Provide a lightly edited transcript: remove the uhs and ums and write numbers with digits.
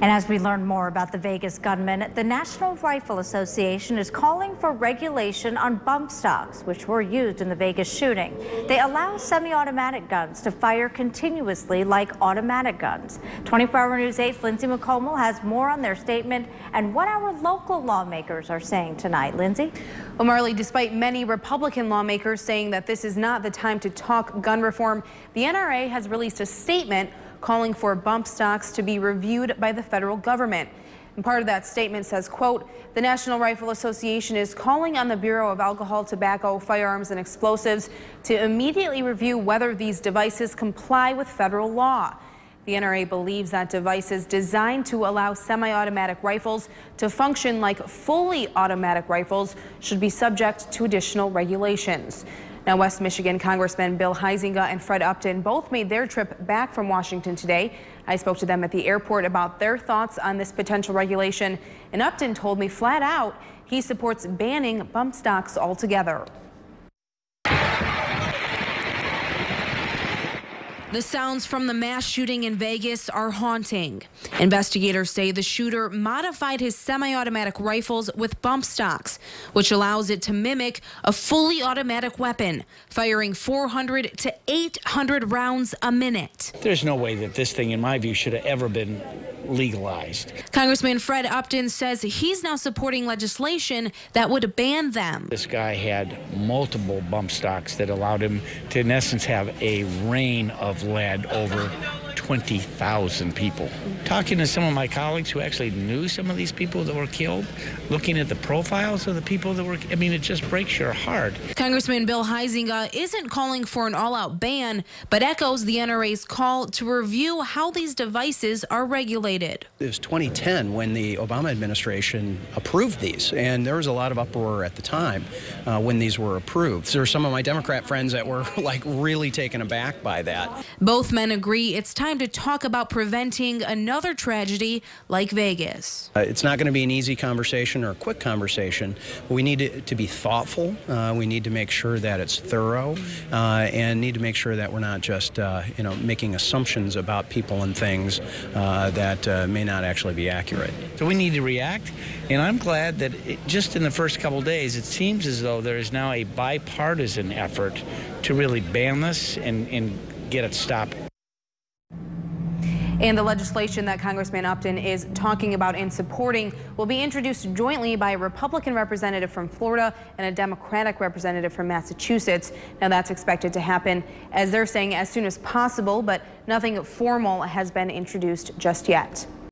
And as we learn more about the Vegas gunman, the National Rifle Association is calling for regulation on bump stocks, which were used in the Vegas shooting. They allow semi-automatic guns to fire continuously like automatic guns. 24-Hour News 8's Lindsay McComel has more on their statement and what our local lawmakers are saying tonight. Lindsay? Well, Marley, despite many Republican lawmakers saying that this is not the time to talk gun reform, the NRA has released a statement calling for bump stocks to be reviewed by the federal government. And part of that statement says, quote, the National Rifle Association is calling on the Bureau of Alcohol, Tobacco, Firearms and Explosives to immediately review whether these devices comply with federal law. The NRA believes that devices designed to allow semi-automatic rifles to function like fully automatic rifles should be subject to additional regulations. Now, West Michigan Congressmen Bill Huizenga and Fred Upton both made their trip back from Washington today. I spoke to them at the airport about their thoughts on this potential regulation, and Upton told me flat out he supports banning bump stocks altogether. The sounds from the mass shooting in Vegas are haunting. Investigators say the shooter modified his semi-automatic rifles with bump stocks, which allows it to mimic a fully automatic weapon, firing 400 to 800 rounds a minute. There's no way that this thing, in my view, should have ever been legalized. Congressman Fred Upton says he's now supporting legislation that would ban them. This guy had multiple bump stocks that allowed him to, in essence, have a rain of lead over 20,000 people. Talking to some of my colleagues who actually knew some of these people that were killed, looking at the profiles of the people that were, I mean, it just breaks your heart. Congressman Bill Huizenga isn't calling for an all-out ban, but echoes the NRA's call to review how these devices are regulated. It was 2010 when the Obama administration approved these, and there was a lot of uproar at the time when these were approved. There were some of my Democrat friends that were like really taken aback by that. Both men agree it's time to talk about preventing another tragedy like Vegas. It's not going to be an easy conversation or a quick conversation. We need it to be thoughtful. We need to make sure that it's thorough and need to make sure that we're not just making assumptions about people and things that may not actually be accurate. So we need to react, and I'm glad that just in the first couple of days it seems as though there is now a bipartisan effort to really ban this and get it stopped. And the legislation that Congressman Upton is talking about and supporting will be introduced jointly by a Republican representative from Florida and a Democratic representative from Massachusetts. Now, that's expected to happen, as they're saying, as soon as possible, but nothing formal has been introduced just yet.